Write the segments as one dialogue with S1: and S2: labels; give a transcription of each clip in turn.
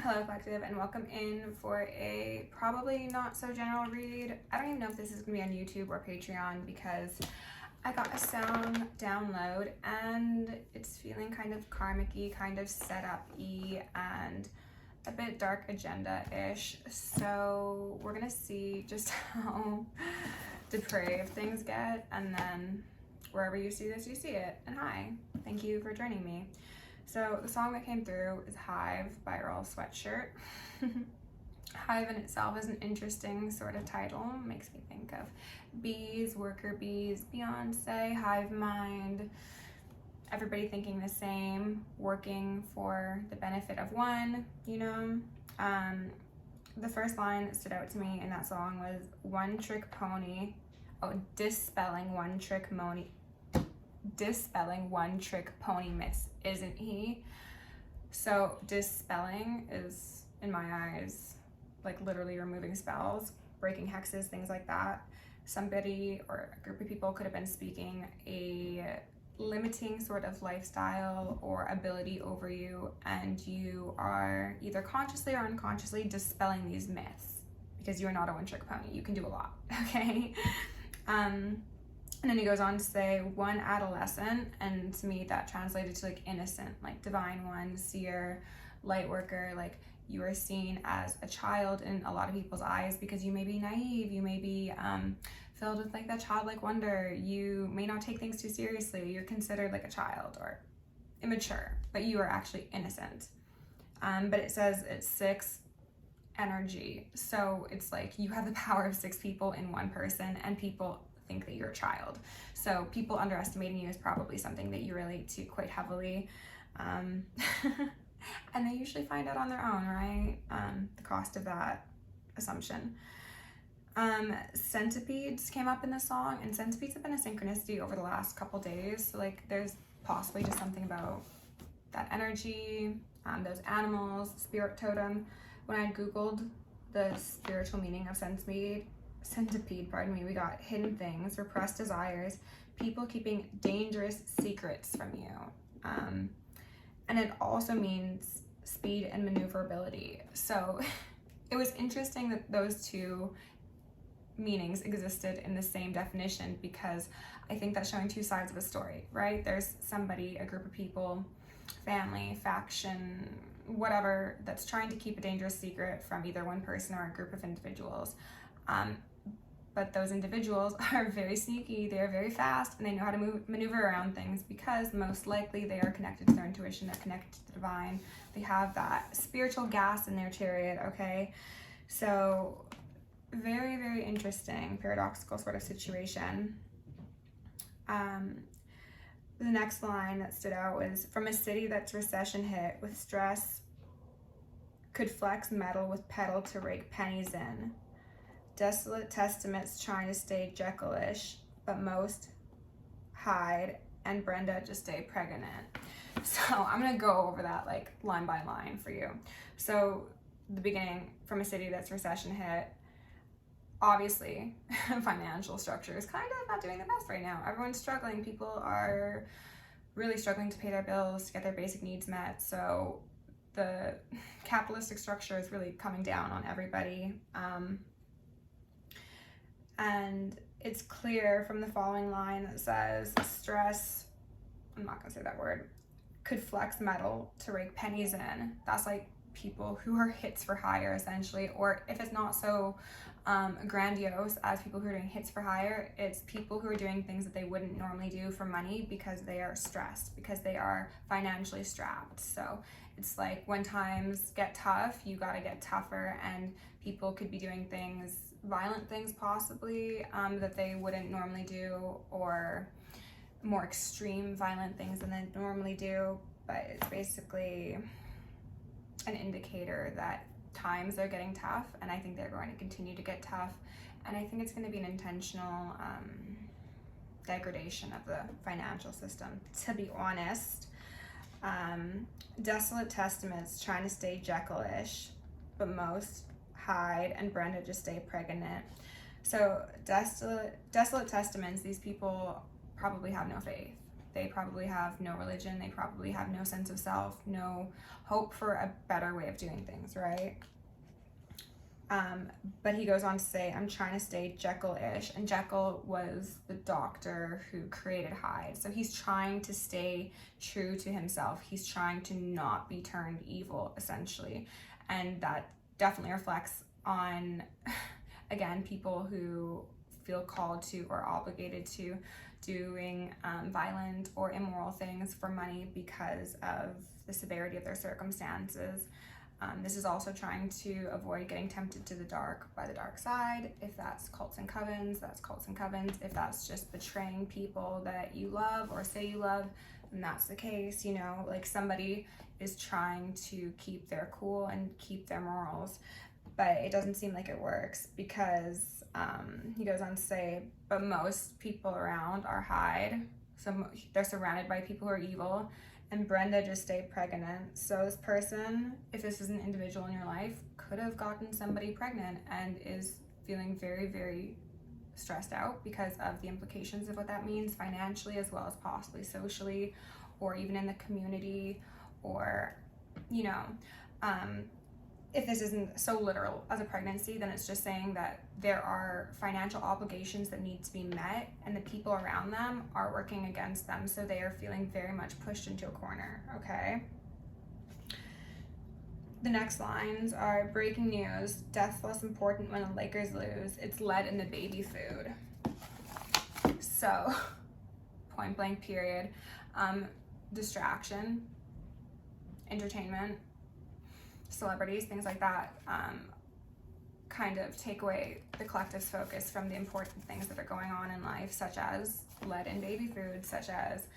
S1: Hello Collective, and welcome in for a probably not so general read. I don't even know if this is going to be on YouTube or Patreon because I got a sound download and it's feeling kind of karmic-y, kind of setup-y, and a bit dark agenda-ish. So we're going to see just how depraved things get, and then wherever you see this, you see it. And hi, thank you for joining me. So the song that came through is Hive by Earl Sweatshirt. Hive in itself is an interesting sort of title. Makes me think of bees, worker bees, Beyonce, hive mind, everybody thinking the same, working for the benefit of one, you know? The first line that stood out to me in that song was one trick pony, dispelling one trick pony myths, isn't he? So dispelling is, in my eyes, like literally removing spells, breaking hexes, things like that. Somebody or a group of people could have been speaking a limiting sort of lifestyle or ability over you, and you are either consciously or unconsciously dispelling these myths because you are not a one-trick pony. You can do a lot, okay? And then he goes on to say one adolescent, and to me that translated to like innocent, like divine one, seer, light worker. Like you are seen as a child in a lot of people's eyes because you may be naive, you may be filled with like that childlike wonder, you may not take things too seriously, you're considered like a child or immature, but you are actually innocent. But it says it's 6 energy, so it's like you have the power of 6 people in one person, and people think that you're a child. So people underestimating you is probably something that you relate to quite heavily. And they usually find out on their own, right? The cost of that assumption. Centipedes came up in the song, and centipedes have been a synchronicity over the last couple days. So like there's possibly just something about that energy, those animals, spirit totem. When I Googled the spiritual meaning of centipede, we got hidden things, repressed desires, people keeping dangerous secrets from you. And it also means speed and maneuverability. So it was interesting that those two meanings existed in the same definition, because I think that's showing two sides of a story, right? There's somebody, a group of people, family, faction, whatever, that's trying to keep a dangerous secret from either one person or a group of individuals. But those individuals are very sneaky, they are very fast, and they know how to maneuver around things because most likely they are connected to their intuition, they're connected to the divine, they have that spiritual gas in their chariot, okay? So very, very interesting, paradoxical sort of situation. The next line that stood out was, from a city that's recession hit with stress, could flex metal with pedal to rake pennies in. Desolate testaments trying to stay Jekyll-ish, but most hide, and Brenda just stay pregnant. So I'm gonna go over that like line by line for you. So the beginning, from a city that's recession hit, obviously financial structure is kind of not doing the best right now. Everyone's struggling. People are really struggling to pay their bills, to get their basic needs met. So the capitalistic structure is really coming down on everybody. And it's clear from the following line that says, stress, I'm not gonna say that word, could flex metal to rake pennies in. That's like people who are hits for hire, essentially, or if it's not so grandiose as people who are doing hits for hire, it's people who are doing things that they wouldn't normally do for money because they are stressed, because they are financially strapped. So it's like when times get tough, you gotta get tougher, and people could be doing things, violent things possibly, that they wouldn't normally do, or more extreme violent things than they normally do. But it's basically an indicator that times are getting tough, and I think they're going to continue to get tough, and I think it's going to be an intentional degradation of the financial system, to be honest. Desolate testaments trying to stay Jekyll-ish, but most hide, and Brenda just stay pregnant. So desolate testaments, these people probably have no faith. they probably have no religion, they probably have no sense of self, no hope for a better way of doing things, right? But he goes on to say, I'm trying to stay Jekyll-ish, and Jekyll was the doctor who created Hyde. So he's trying to stay true to himself. He's trying to not be turned evil, essentially. And that definitely reflects on, again, people who feel called to or obligated to doing violent or immoral things for money because of the severity of their circumstances. This is also trying to avoid getting tempted to the dark by the dark side. If that's cults and covens, that's cults and covens. If that's just betraying people that you love or say you love, then that's the case. You know, like somebody is trying to keep their cool and keep their morals, but it doesn't seem like it works because he goes on to say, but most people around are Hyde. So they're surrounded by people who are evil. And Brenda just stayed pregnant. So this person, if this is an individual in your life, could have gotten somebody pregnant and is feeling very, very stressed out because of the implications of what that means financially, as well as possibly socially, or even in the community, or, you know, if this isn't so literal as a pregnancy, then it's just saying that there are financial obligations that need to be met and the people around them are working against them. So they are feeling very much pushed into a corner, okay? The next lines are, breaking news, death's less important when the Lakers lose. It's lead in the baby food. So, point blank period. Distraction, entertainment, celebrities, things like that, kind of take away the collective's focus from the important things that are going on in life, such as lead in baby food, such as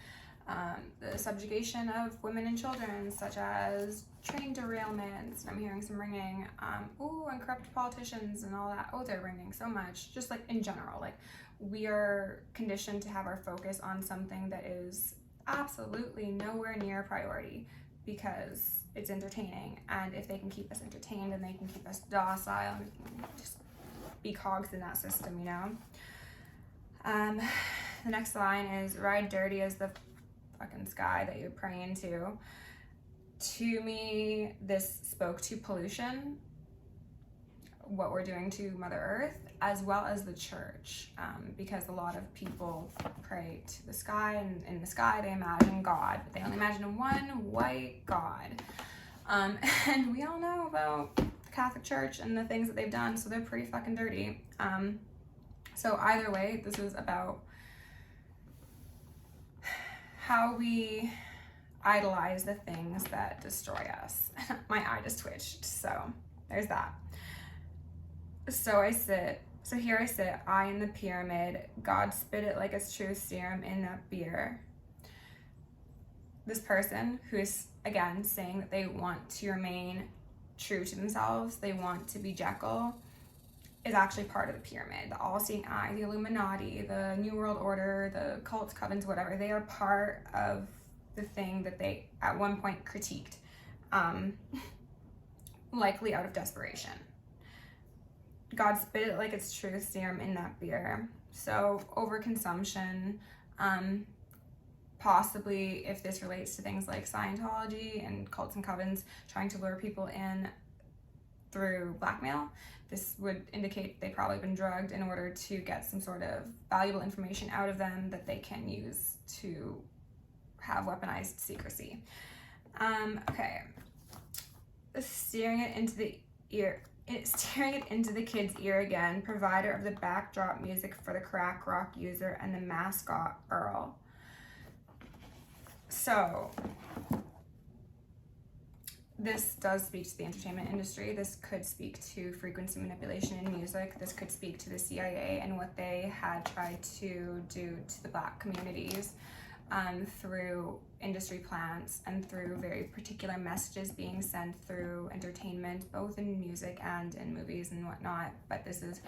S1: the subjugation of women and children, such as train derailments, and I'm hearing some ringing, and corrupt politicians and all that. Oh, they're ringing so much. Just like in general, like we are conditioned to have our focus on something that is absolutely nowhere near a priority because it's entertaining, and if they can keep us entertained and they can keep us docile and just be cogs in that system, you know. The next line is, ride dirty as the fucking sky that you're praying to. To me, this spoke to pollution, what we're doing to Mother Earth, as well as the church, because a lot of people pray to the sky, and in the sky they imagine God, but they only imagine one white God. And we all know about the Catholic Church and the things that they've done, so they're pretty fucking dirty. So either way, this is about how we idolize the things that destroy us. My eye just twitched, so there's that. So here I sit, I in the pyramid, God spit it like it's truth serum in that beer. This person who is, again, saying that they want to remain true to themselves, they want to be Jekyll, is actually part of the pyramid. The all-seeing eye, the Illuminati, the New World Order, the cults, covens, whatever. They are part of the thing that they at one point critiqued, likely out of desperation. God spit it like it's truth serum in that beer. So overconsumption, possibly if this relates to things like Scientology and cults and covens trying to lure people in through blackmail, this would indicate they've probably been drugged in order to get some sort of valuable information out of them that they can use to have weaponized secrecy. Okay, staring it into the kid's ear again, provider of the backdrop music for the crack rock user and the mascot Earl. So this does speak to the entertainment industry. This could speak to frequency manipulation in music. This could speak to the CIA and what they had tried to do to the Black communities through industry plants and through very particular messages being sent through entertainment, both in music and in movies and whatnot. But this is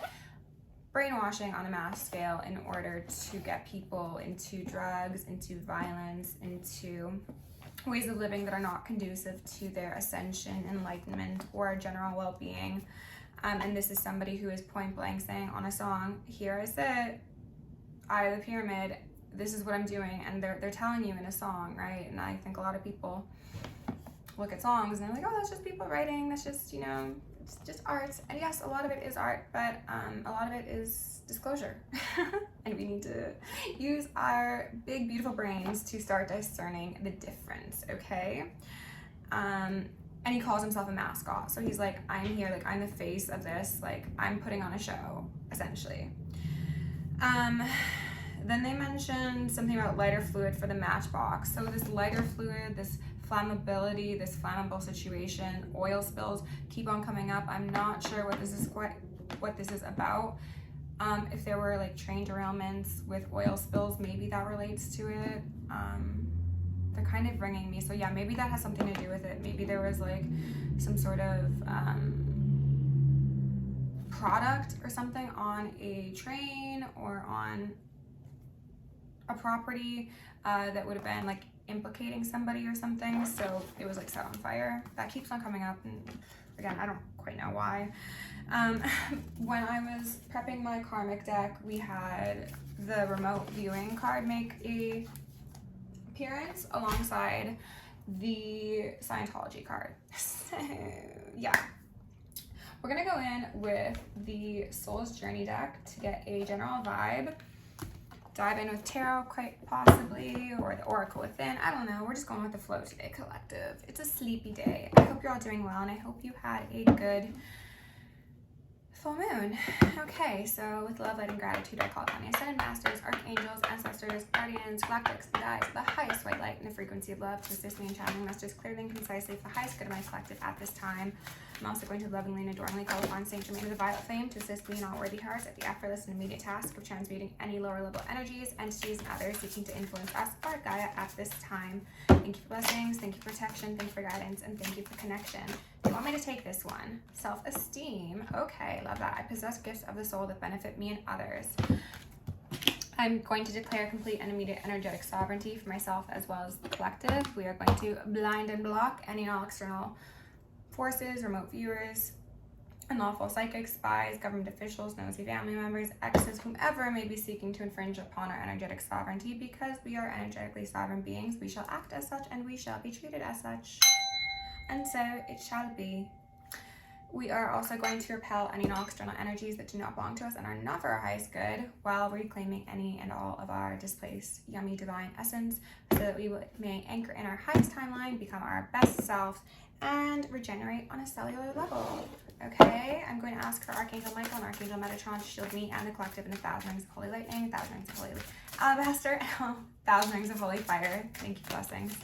S1: brainwashing on a mass scale in order to get people into drugs, into violence, into ways of living that are not conducive to their ascension, enlightenment, or general well-being. And this is somebody who is point blank saying on a song, here I sit, eye of the pyramid, this is what I'm doing, and they're telling you in a song, right? And I think a lot of people look at songs and they're like, oh, that's just people writing, that's just, you know, it's just art. And yes, a lot of it is art, but a lot of it is disclosure. And we need to use our big, beautiful brains to start discerning the difference, okay? And he calls himself a mascot. So he's like, I'm here, like, I'm the face of this, like, I'm putting on a show, essentially. Then they mentioned something about lighter fluid for the matchbox. So this lighter fluid, this flammability, this flammable situation, oil spills keep on coming up. I'm not sure what this is about. If there were like train derailments with oil spills, maybe that relates to it. They're kind of ringing me. So yeah, maybe that has something to do with it. Maybe there was like some sort of product or something on a train or on a property that would have been like implicating somebody or something, so it was like set on fire. That keeps on coming up, and again, I don't quite know why. When I was prepping my karmic deck, we had the remote viewing card make a appearance alongside the Scientology card. So yeah, we're gonna go in with the Soul's Journey deck to get a general vibe. Dive in with tarot, quite possibly, or the oracle within. I don't know. We're just going with the flow today, collective. It's a sleepy day. I hope you're all doing well, and I hope you had a good full moon. Okay, so with love, light, and gratitude, I call upon the ascended masters, archangels, ancestors, guardians, galactics, and guides of the highest white light and the frequency of love to assist me in channeling messages clearly and concisely for the highest good of my collective at this time. I'm also going to lovingly and adoringly call upon Saint Germain of the Violet Flame to assist me in all worthy hearts at the effortless and immediate task of transmuting any lower level energies, entities, and others seeking to influence us or Gaia at this time. Thank you for blessings, thank you for protection, thank you for guidance, and thank you for connection. Do you want me to take this one? Self-esteem. Okay, love that. I possess gifts of the soul that benefit me and others. I'm going to declare complete and immediate energetic sovereignty for myself as well as the collective. We are going to blind and block any and all external forces, remote viewers, unlawful psychics, spies, government officials, nosy family members, exes, whomever may be seeking to infringe upon our energetic sovereignty. Because we are energetically sovereign beings, we shall act as such and we shall be treated as such. And so it shall be. We are also going to repel any and all external energies that do not belong to us and are not for our highest good, while reclaiming any and all of our displaced, yummy, divine essence, so that we may anchor in our highest timeline, become our best selves, and regenerate on a cellular level. Okay, I'm going to ask for Archangel Michael and Archangel Metatron to shield me and the collective in 1,000 rings of holy lightning, 1,000 rings of holy alabaster, and 1,000 rings of holy fire. Thank you, blessings.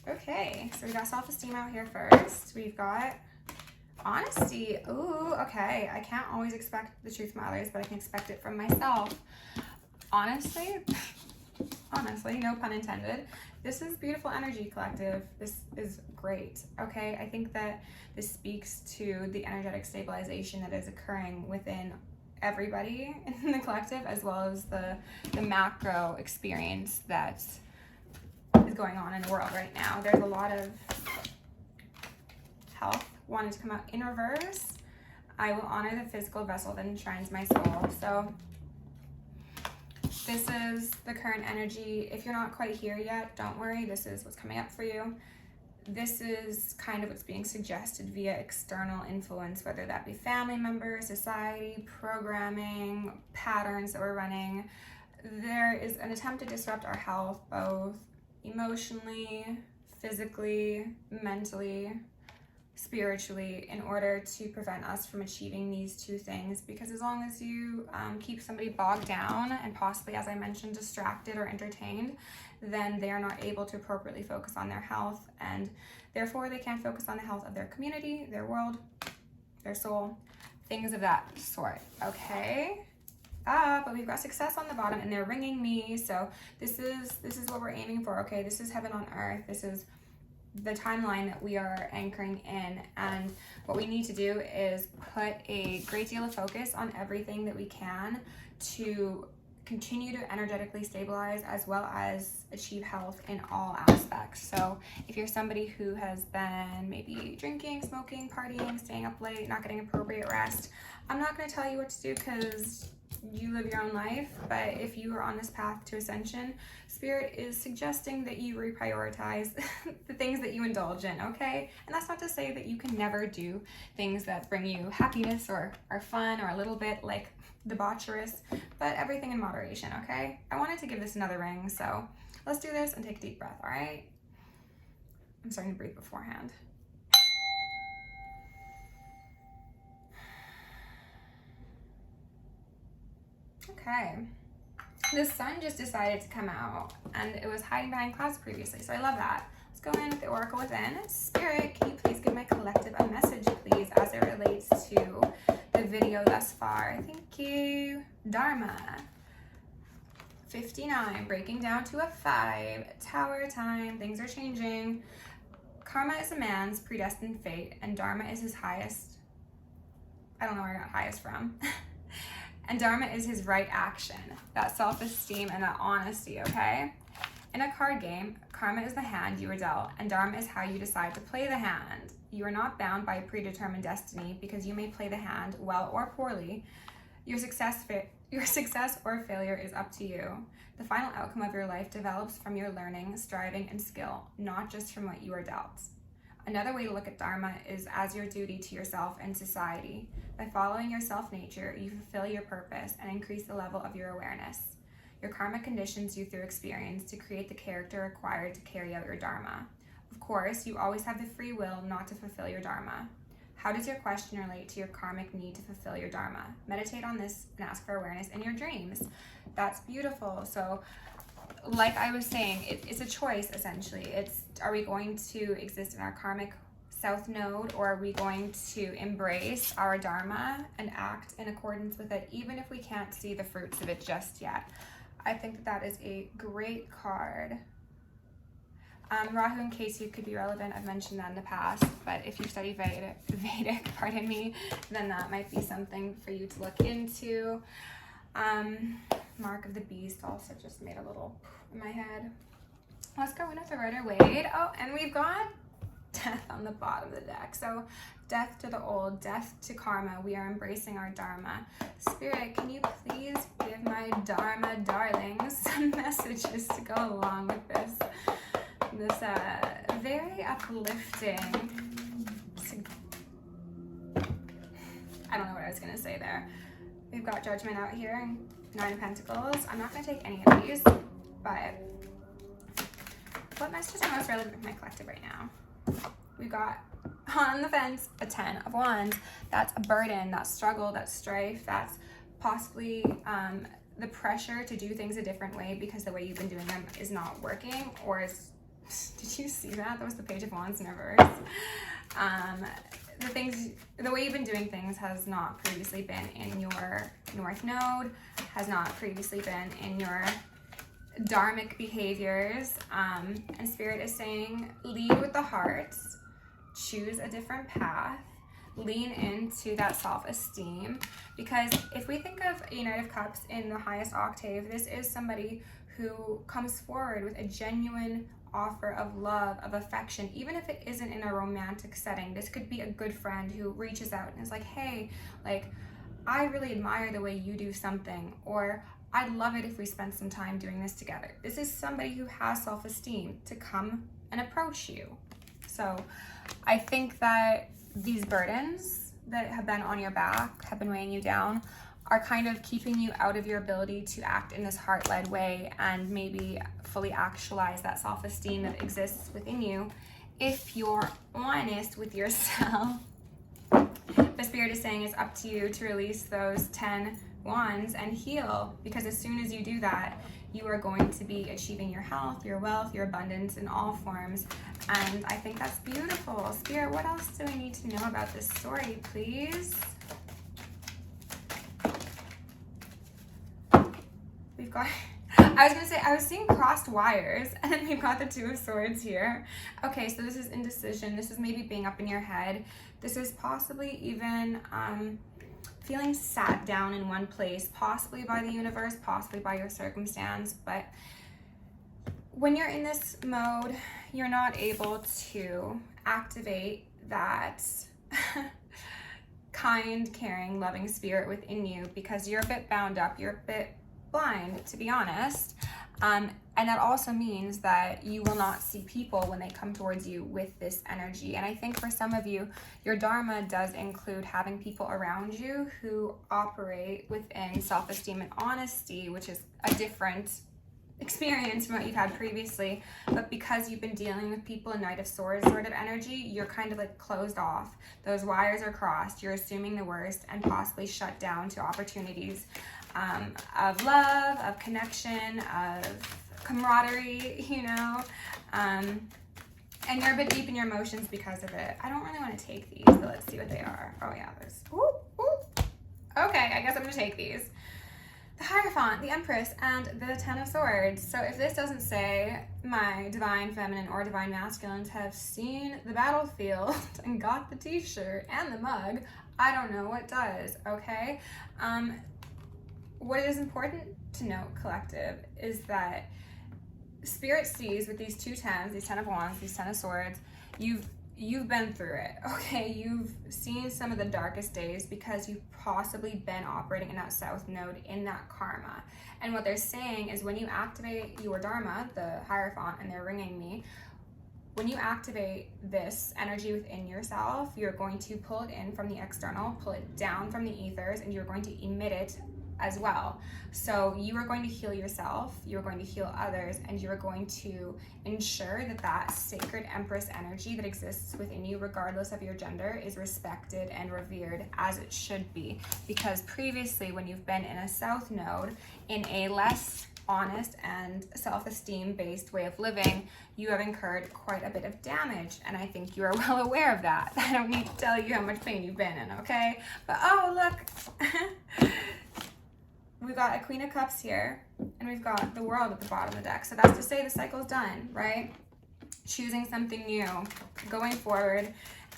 S1: Okay, so we got self-esteem out here first. We've got honesty. Ooh, okay. I can't always expect the truth from others, but I can expect it from myself. Honestly, no pun intended. This is beautiful energy, collective. This is great, okay? I think that this speaks to the energetic stabilization that is occurring within everybody in the collective, as well as the macro experience that is going on in the world right now. There's a lot of health wanting to come out in reverse. I will honor the physical vessel that enshrines my soul. So this is the current energy. If you're not quite here yet, don't worry. This is what's coming up for you. This is kind of what's being suggested via external influence, whether that be family members, society, programming, patterns that we're running. There is an attempt to disrupt our health, both emotionally, physically, mentally, spiritually, in order to prevent us from achieving these two things. Because as long as you keep somebody bogged down and possibly, as I mentioned, distracted or entertained, then they are not able to appropriately focus on their health, and therefore they can't focus on the health of their community, their world, their soul, things of that sort. Okay, but we've got success on the bottom and they're ringing me. So this is what we're aiming for. Okay, this is heaven on earth. This is the timeline that we are anchoring in, and what we need to do is put a great deal of focus on everything that we can to continue to energetically stabilize, as well as achieve health in all aspects. So if you're somebody who has been maybe drinking, smoking, partying, staying up late, not getting appropriate rest, I'm not going to tell you what to do, because you live your own life. But if you are on this path to ascension, Spirit is suggesting that you reprioritize the things that you indulge in, okay? And that's not to say that you can never do things that bring you happiness or are fun or a little bit like debaucherous, but everything in moderation, okay? I wanted to give this another ring, so let's do this and take a deep breath, all right? I'm starting to breathe beforehand. Okay, the sun just decided to come out and it was hiding behind clouds previously, so I love that. Let's go in with the oracle within. Spirit, can you please give my collective a message, please, as it relates to the video thus far? Thank you. Dharma. 59, breaking down to a 5. Tower time, things are changing. Karma is a man's predestined fate, and Dharma is his highest. I don't know where I got highest from. And Dharma is his right action, that self-esteem and that honesty, okay? In a card game, karma is the hand you were dealt, and Dharma is how you decide to play the hand. You are not bound by a predetermined destiny because you may play the hand well or poorly. Your success or failure is up to you. The final outcome of your life develops from your learning, striving, and skill, not just from what you are dealt. Another way to look at Dharma is as your duty to yourself and society. By following your self-nature, you fulfill your purpose and increase the level of your awareness. Your karma conditions you through experience to create the character required to carry out your Dharma. Of course, you always have the free will not to fulfill your Dharma. How does your question relate to your karmic need to fulfill your Dharma? Meditate on this and ask for awareness in your dreams. That's beautiful. So, like I was saying, it's a choice, essentially. Are we going to exist in our karmic south node, or are we going to embrace our Dharma and act in accordance with it, even if we can't see the fruits of it just yet? I think that is a great card. Rahu and Ketu could be relevant. I've mentioned that in the past, but if you study Vedic, pardon me, then that might be something for you to look into. Mark of the Beast also just made a little in my head. Let's go in with the Rider-Waite. Oh, and we've got Death on the bottom of the deck. So death to the old, death to karma. We are embracing our Dharma. Spirit, can you please give my Dharma darlings some messages to go along with this very uplifting, I don't know what I was going to say there. We've got Judgment out here, 9 of Pentacles. I'm not going to take any of these, but what messages are most relevant for my collective right now? We've got on the fence, a 10 of Wands. That's a burden, that's struggle, that's strife, that's possibly the pressure to do things a different way because the way you've been doing them is not working, or is, did you see that? That was the Page of Wands in reverse. The way you've been doing things has not previously been in your North Node, has not previously been in your dharmic behaviors, and Spirit is saying lead with the heart, choose a different path, lean into that self-esteem, because if we think of a Knight of Cups in the highest octave, this is somebody who comes forward with a genuine offer of love, of affection, even if it isn't in a romantic setting. This could be a good friend who reaches out and is like, hey, like, I really admire the way you do something, or I'd love it if we spent some time doing this together. This is somebody who has self-esteem to come and approach you. So I think that these burdens that have been on your back, have been weighing you down, are kind of keeping you out of your ability to act in this heart-led way and maybe fully actualize that self-esteem that exists within you if you're honest with yourself. The Spirit is saying it's up to you to release those 10 wands and heal, because as soon as you do that, you are going to be achieving your health, your wealth, your abundance in all forms. And I think that's beautiful. Spirit, what else do I need to know about this story, please? We've got, I was going to say, I was seeing crossed wires, and then we've got the Two of Swords here. Okay, so this is indecision. This is maybe being up in your head. This is possibly even feeling sat down in one place, possibly by the universe, possibly by your circumstance. But when you're in this mode, you're not able to activate that kind, caring, loving spirit within you, because you're a bit bound up, you're a bit blind, to be honest. And that also means that you will not see people when they come towards you with this energy. And I think for some of you, your dharma does include having people around you who operate within self-esteem and honesty, which is a different experience from what you've had previously. But because you've been dealing with people in Knight of Swords sort of energy, you're kind of like closed off. Those wires are crossed. You're assuming the worst and possibly shut down to opportunities of love, of connection, of camaraderie, you know, and you're a bit deep in your emotions because of it. I don't really want to take these, but let's see what they are. Oh yeah, there's, okay, I guess I'm gonna take these. The Hierophant, the Empress, and the Ten of Swords. So if this doesn't say my divine feminine or divine masculines have seen the battlefield and got the t-shirt and the mug, I don't know what does, okay? What is important to note, collective, is that Spirit sees with these two tens, these Ten of Wands, these Ten of Swords, you've been through it, okay? You've seen some of the darkest days because you've possibly been operating in that South Node, in that karma. And what they're saying is when you activate your dharma, the Hierophant, and they're ringing me, when you activate this energy within yourself, you're going to pull it in from the external, pull it down from the ethers, and you're going to emit it as well. So you are going to heal yourself, you are going to heal others, and you are going to ensure that that sacred Empress energy that exists within you, regardless of your gender, is respected and revered as it should be. Because previously, when you've been in a South Node, in a less honest and self-esteem based way of living, you have incurred quite a bit of damage, and I think you are well aware of that. I don't need to tell you how much pain you've been in, okay? But oh, look. We've got a Queen of Cups here, and we've got the World at the bottom of the deck. So that's to say the cycle's done, right? Choosing something new, going forward,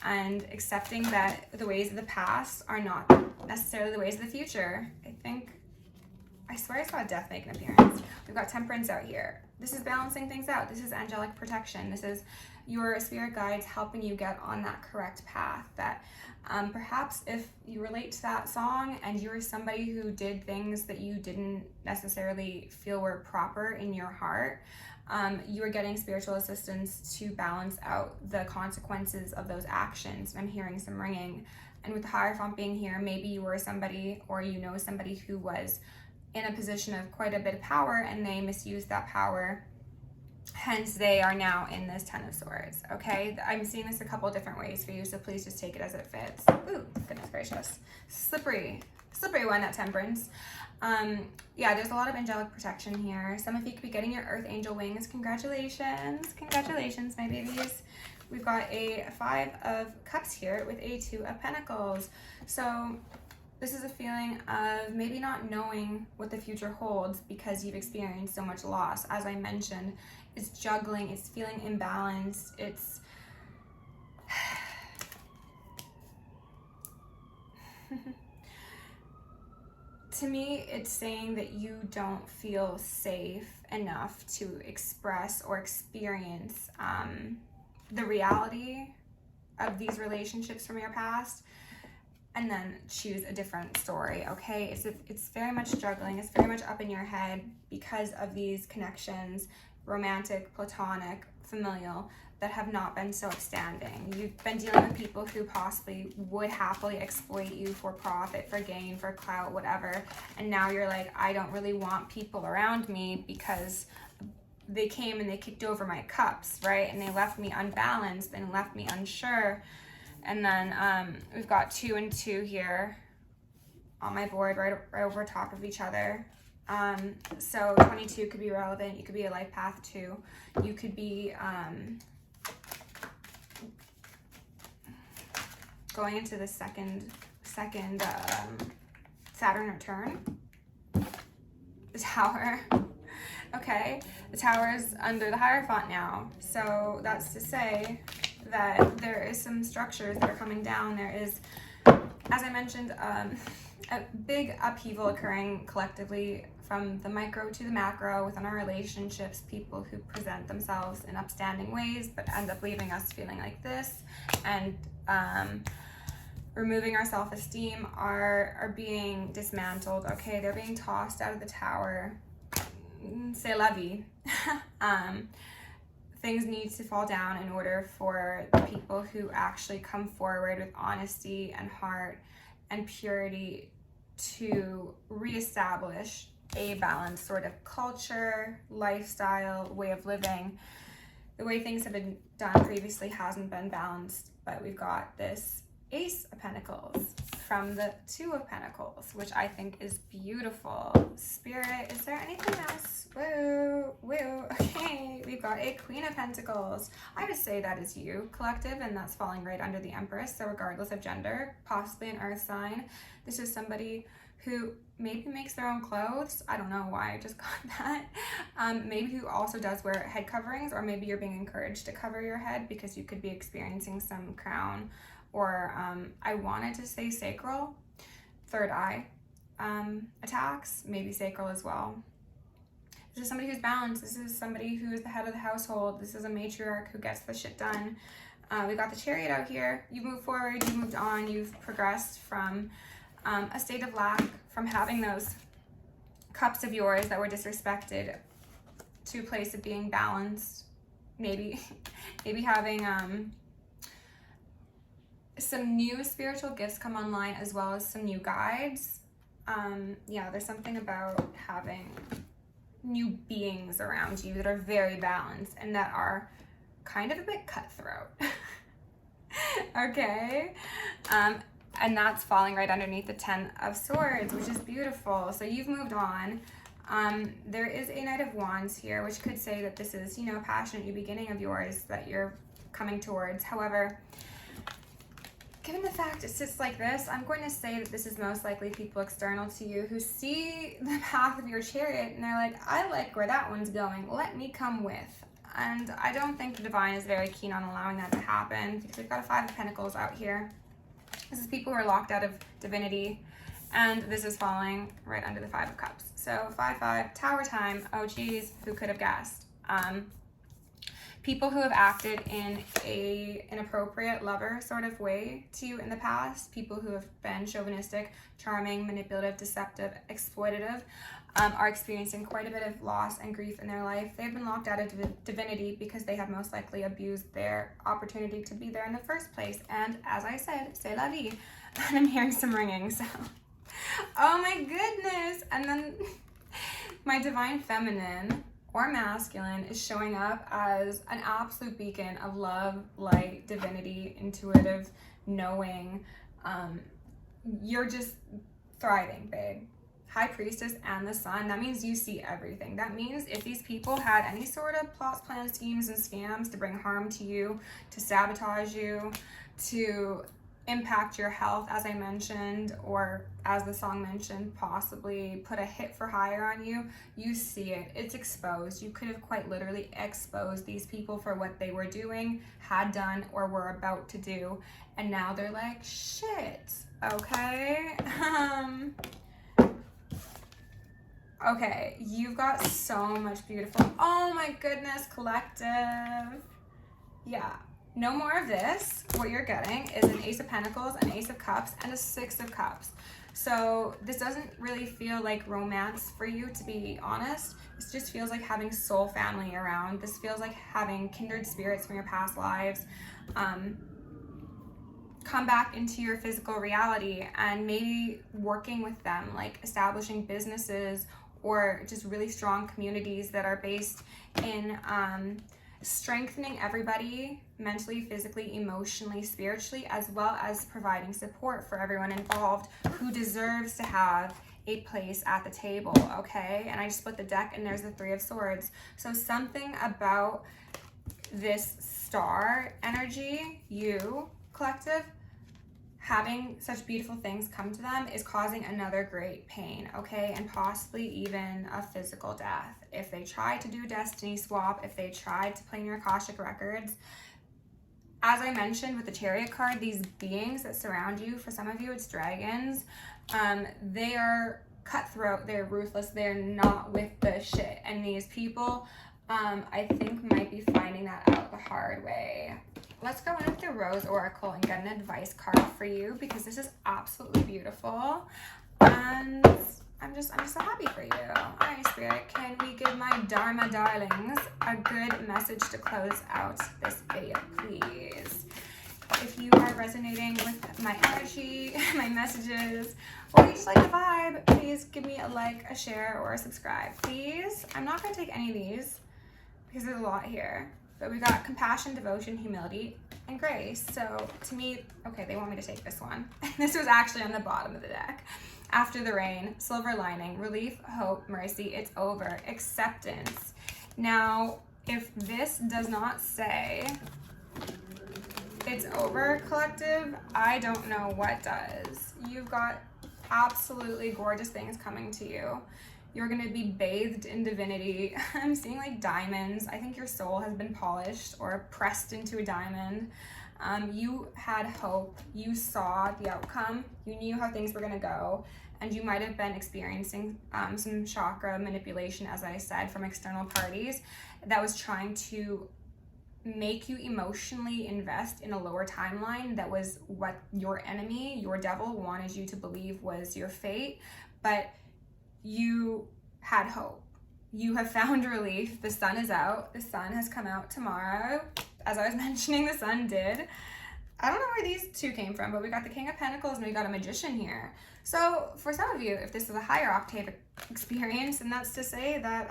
S1: and accepting that the ways of the past are not necessarily the ways of the future. I swear I saw Death make an appearance. We've got Temperance out here. This is balancing things out. This is angelic protection. This is your spirit guides helping you get on that correct path. That perhaps if you relate to that song and you're somebody who did things that you didn't necessarily feel were proper in your heart, you are getting spiritual assistance to balance out the consequences of those actions. I'm hearing some ringing. And with the Hierophant being here, maybe you were somebody, or you know somebody who was in a position of quite a bit of power and they misused that power. Hence, they are now in this Ten of Swords, okay? I'm seeing this a couple different ways for you, so please just take it as it fits. Ooh, goodness gracious. Slippery one, that Temperance. Yeah, there's a lot of angelic protection here. Some of you could be getting your Earth Angel wings. Congratulations. Congratulations, my babies. We've got a Five of Cups here with a Two of Pentacles. So this is a feeling of maybe not knowing what the future holds because you've experienced so much loss. As I mentioned, it's juggling, it's feeling imbalanced, it's to me, it's saying that you don't feel safe enough to express or experience the reality of these relationships from your past, and then choose a different story, okay? It's very much juggling, it's very much up in your head because of these connections, romantic, platonic, familial, that have not been so outstanding. You've been dealing with people who possibly would happily exploit you for profit, for gain, for clout, whatever, and now you're like, I don't really want people around me because they came and they kicked over my cups, right? And they left me unbalanced and left me unsure. And then we've got 2 and 2 here on my board, right over top of each other. So 22 could be relevant. You could be a life path too. You could be going into the second Saturn return. The Tower. Okay, the Tower is under the Hierophant now. So that's to say that there is some structures that are coming down. There is, as I mentioned, a big upheaval occurring collectively from the micro to the macro within our relationships, people who present themselves in upstanding ways but end up leaving us feeling like this. And removing our self-esteem are being dismantled, okay? They're being tossed out of the tower. C'est la vie. Things need to fall down in order for the people who actually come forward with honesty and heart and purity to reestablish a balanced sort of culture, lifestyle, way of living. The way things have been done previously hasn't been balanced, but we've got this Ace of Pentacles from the Two of Pentacles, which I think is beautiful. Spirit, is there anything else? Woo, woo. Okay, we've got a Queen of Pentacles. I would say that is you, collective, and that's falling right under the Empress. So regardless of gender, possibly an earth sign, this is somebody who maybe makes their own clothes. I don't know why I just got that. Maybe who also does wear head coverings, or maybe you're being encouraged to cover your head because you could be experiencing some crown or I wanted to say sacral, third eye attacks, maybe sacral as well. This is somebody who's balanced. This is somebody who is the head of the household. This is a matriarch who gets the shit done. We got the Chariot out here. You moved forward, you moved on, you've progressed from a state of lack, from having those cups of yours that were disrespected to a place of being balanced. Maybe having some new spiritual gifts come online, as well as some new guides. Yeah, there's something about having new beings around you that are very balanced and that are kind of a bit cutthroat. Okay, and that's falling right underneath the 10 of Swords, which is beautiful. So you've moved on. There is a Knight of Wands here, which could say that this is, you know, a passionate new beginning of yours that you're coming towards. However, given the fact it sits like this, I'm going to say that this is most likely people external to you who see the path of your Chariot and they're like, I like where that one's going, let me come with. And I don't think the Divine is very keen on allowing that to happen, because we've got a Five of Pentacles out here. This is people who are locked out of divinity, and this is falling right under the Five of Cups. So 5-5, Tower time. Oh geez, who could have guessed? People who have acted in a inappropriate lover sort of way to you in the past, people who have been chauvinistic, charming, manipulative, deceptive, exploitative, are experiencing quite a bit of loss and grief in their life. They've been locked out of divinity because they have most likely abused their opportunity to be there in the first place. And as I said, c'est la vie. And I'm hearing some ringing, so. Oh my goodness. And then my Divine Feminine or masculine is showing up as an absolute beacon of love, light, divinity, intuitive, knowing. You're just thriving, babe. High Priestess and the Sun, that means you see everything. That means if these people had any sort of plots, plans, schemes, and scams to bring harm to you, to sabotage you, to impact your health, as I mentioned, or as the song mentioned, possibly put a hit for hire on you, you see it. It's exposed. You could have quite literally exposed these people for what they were doing, had done, or were about to do. And now they're like, shit, okay? Okay, you've got so much beautiful, oh my goodness, collective. Yeah, no more of this. What you're getting is an Ace of Pentacles, an Ace of Cups, and a Six of Cups. So this doesn't really feel like romance for you, to be honest. This just feels like having soul family around. This feels like having kindred spirits from your past lives come back into your physical reality, and maybe working with them, like establishing businesses or just really strong communities that are based in strengthening everybody mentally, physically, emotionally, spiritually, as well as providing support for everyone involved who deserves to have a place at the table, okay? And I just split the deck and there's the Three of Swords. So something about this star energy, you, collective, having such beautiful things come to them is causing another great pain, okay? And possibly even a physical death. If they try to do a destiny swap, if they tried to play in your Akashic records, as I mentioned with the Chariot card, these beings that surround you, for some of you it's dragons, they are cutthroat, they're ruthless, they're not with the shit. And these people, I think, might be finding that out the hard way. let's go in with the Rose Oracle and get an advice card for you, because this is absolutely beautiful. And I'm just so happy for you. All right, Spirit, can we give my Dharma darlings a good message to close out this video, please? If you are resonating with my energy, my messages, or you just like the vibe, please give me a like, a share, or a subscribe, please. I'm not going to take any of these because there's a lot here. But we got compassion, devotion, humility, and grace. So to me, okay, they want me to take this one. This was actually on the bottom of the deck. After the rain, silver lining, relief, hope, mercy, it's over, acceptance. Now, if this does not say it's over, collective, I don't know what does. You've got absolutely gorgeous things coming to you. You're going to be bathed in divinity. I'm seeing like diamonds. I think your soul has been polished or pressed into a diamond. You had hope. You saw the outcome. You knew how things were going to go. And you might have been experiencing some chakra manipulation, as I said, from external parties that was trying to make you emotionally invest in a lower timeline. That was what your enemy, your devil, wanted you to believe was your fate. But you had hope. You have found relief. The sun is out. The sun has come out tomorrow. As I was mentioning, the sun did. I don't know where these two came from, but we got the King of Pentacles and we got a Magician here. So for some of you, if this is a higher octave experience, and that's to say that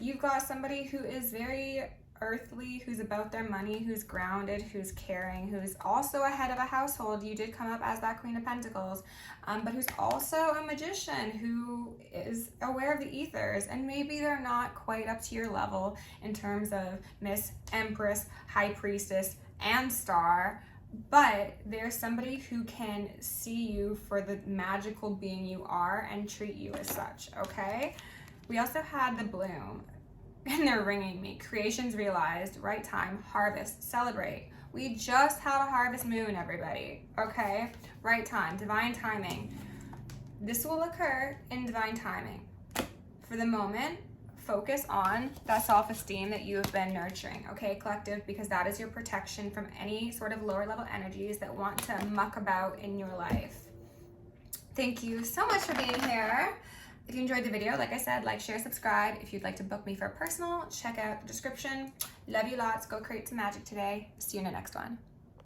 S1: you've got somebody who is very earthly, who's about their money, who's grounded, who's caring, who's also a head of a household. You did come up as that Queen of Pentacles, but who's also a magician, who is aware of the ethers, and maybe they're not quite up to your level in terms of Miss, Empress, High Priestess, and Star, but there's somebody who can see you for the magical being you are and treat you as such, okay? We also had the Bloom. And they're ringing me. Creations realized, right time, harvest, celebrate. We just had a harvest moon, everybody, okay? Right time, divine timing. This will occur in divine timing. For the moment, focus on that self-esteem that you have been nurturing, okay, collective? Because that is your protection from any sort of lower level energies that want to muck about in your life. Thank you so much for being here. If you enjoyed the video, like I said, like, share, subscribe. If you'd like to book me for a personal, check out the description. Love you lots. Go create some magic today. See you in the next one.